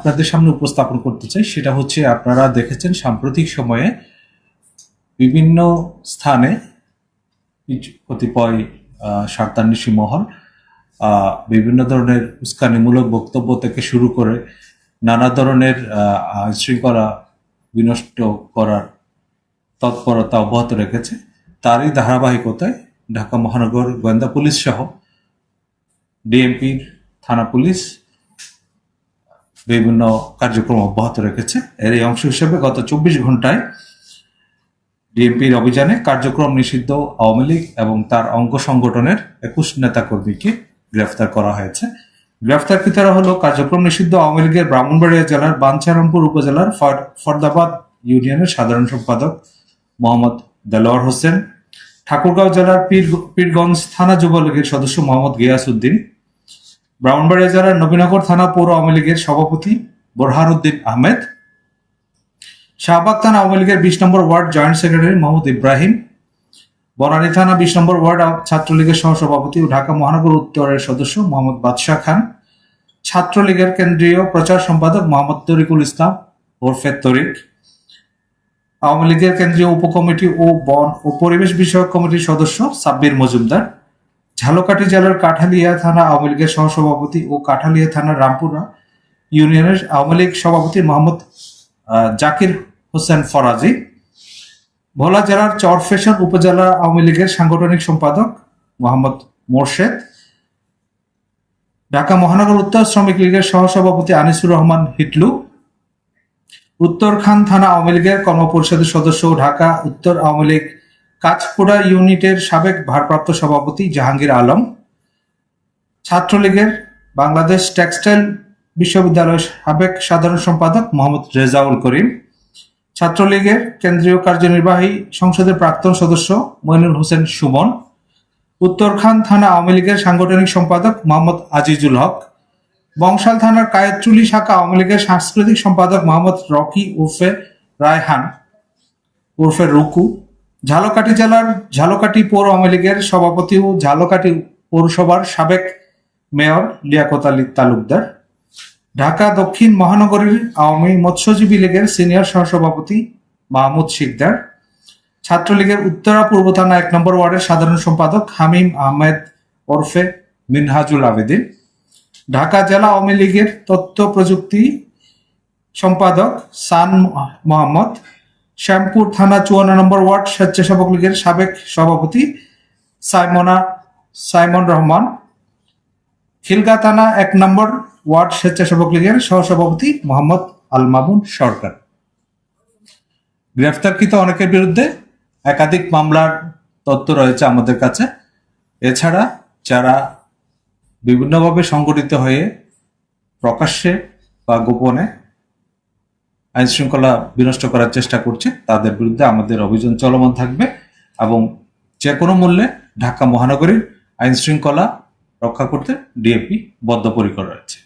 আপনাদের সামনে উপস্থাপন করতে চাই সেটা হচ্ছে, আপনারা দেখেছেন সাম্প্রতিক সময়ে বিভিন্ন স্থানে কতিপয় স্বার্থান্বেষী মহল বিভিন্ন ধরনের উস্কানিমূলক বক্তব্য থেকে শুরু করে নানা ধরনের শৃঙ্খলা বিনষ্ট করার তৎপরতা অব্যাহত রেখেছে। তারই ধারাবাহিকতায় ঢাকা মহানগর গোয়েন্দা পুলিশ সহ ডিএমপির থানা পুলিশ বিভিন্ন কার্যক্রম অব্যাহত রেখেছে। এর এই অংশ হিসেবে গত 24 ঘন্টায় ডিএমপির অভিযানে কার্যক্রম নিষিদ্ধ আওয়ামী লীগ এবং তার অঙ্গ সংগঠনের 21 নেতাকর্মীকে গ্রেফতার করা হয়েছে। গ্রেফতারকৃতরা হলো কার্যক্রম নিষিদ্ধ আওয়ামী লীগের ব্রাহ্মণবাড়িয়া জেলার বাঞ্ছারামপুর উপজেলার ফরদাবাদ ইউনিয়নের সাধারণ সম্পাদক মোহাম্মদ দেলোয়ার হোসেন, ঠাকুরগাঁও জেলার পীরগঞ্জ থানা যুবলীগের সদস্য মোহাম্মদ গিয়াস উদ্দিন, ব্রাহ্মণবাড়িয়া জেলার নবীনগর থানা পৌর আওয়ামী লীগের সভাপতি বোরহানউদ্দিন আহমেদ, শাহবাগ থানা আওয়ামী লীগের 20 নম্বর ward joint secretary Mohammad Ibrahim, Banani থানা 20 নম্বর ওয়ার্ড ছাত্রলীগের সহসভাপতি ও ঢাকা মহানগর উত্তরের সদস্য মোহাম্মদ বাদশাহ খান, ছাত্রলীগের কেন্দ্রীয় প্রচার সম্পাদক মোহাম্মদ তরিকুল ইসলাম ওরফে তরিক, আওয়ামী লীগের কেন্দ্রীয় উপকমিটি ও বন ও পরিবেশ বিষয়ক কমিটির সদস্য সাব্বির মজুমদার, ঝালকাঠি জেলার কাঠালিয়া থানা আওয়ামী লীগের সহসভাপতি ও কাঠালিয়া থানার রামপুরা ইউনিয়নের আওয়ামী লীগ সভাপতি মোহাম্মদ জাকির হোসেন ফরাজি, ভোলা জেলার চরফ্যাশন উপজেলা আওয়ামী লীগের সাংগঠনিক সম্পাদক মোহাম্মদ মোরশেদ, ঢাকা মহানগর উত্তর শ্রমিক লীগের সহসভাপতি আনিসুর রহমান হিটলু, উত্তরখান থানা আওয়ামী লীগের কর্মপরিষদের সদস্য ও ঢাকা উত্তর আওয়ামী লীগ কাঁচপুরা ইউনিটের সাবেক ভারপ্রাপ্ত সভাপতি জাহাঙ্গীর আলম, ছাত্রলীগের বাংলাদেশ টেক্সটাইল বিশ্ববিদ্যালয়ের সাবেক সাধারণ সম্পাদক মোহাম্মদ রেজাউল করিম, ছাত্রলীগের কেন্দ্রীয় কার্যনির্বাহী সংসদের প্রাক্তন সদস্য মইনুল হোসেন সুমন, উত্তরখান থানা আওয়ামী লীগের সাংগঠনিক সম্পাদক মোহাম্মদ আজিজুল হক, বংশাল থানার কায়েতচুলি শাখা আওয়ামী লীগের সাংস্কৃতিক সম্পাদক মোহাম্মদ রকি উর্ফে রায়হান উর্ফে রুকু, ঝালকাঠি জেলার ঝালকাঠি পৌর আওয়ামী লীগের সভাপতি ও ঝালকাঠি পৌরসভার সাবেক মেয়র লিয়াকত আলী তালুকদার, ঢাকা দক্ষিণ মহানগরীর আওয়ামী মৎস্যজীবী লীগের সিনিয়র সহসভাপতি মাহমুদ শিকদার, ছাত্রলীগের উত্তরা পূর্ব থানা 1 নম্বর ওয়ার্ডের সাধারণ সম্পাদক হামিম আহমেদ ওরফে মিনহাজুল আবেদিন, ঢাকা জেলা আওয়ামী লীগের তথ্য প্রযুক্তি সম্পাদক সান মোহাম্মদ, শ্যামপুর থানা 54 নম্বর ওয়ার্ড স্বেচ্ছাসেবক লীগের সাবেক সভাপতি সাইমন রহমান, খিলগা থানা 1 নম্বর ওয়ার্ড স্বেচ্ছাসেবক লীগের সহসভাপতি মোহাম্মদ আল মামুন সরকার। গ্রেফতারকৃত অনেকের বিরুদ্ধে একাধিক মামলার তথ্য রয়েছে আমাদের কাছে। এছাড়া যারা বিভিন্নভাবে সংগঠিত হয়ে প্রকাশ্যে বা গোপনে আইন শৃঙ্খলা বিনষ্ট করার চেষ্টা করছে, তাদের বিরুদ্ধে আমাদের অভিযান চলমান থাকবে এবং যে কোনো মূল্যে ঢাকা মহানগরীর আইন শৃঙ্খলা রক্ষা করতে ডিএমপি বদ্ধপরিকর রয়েছে।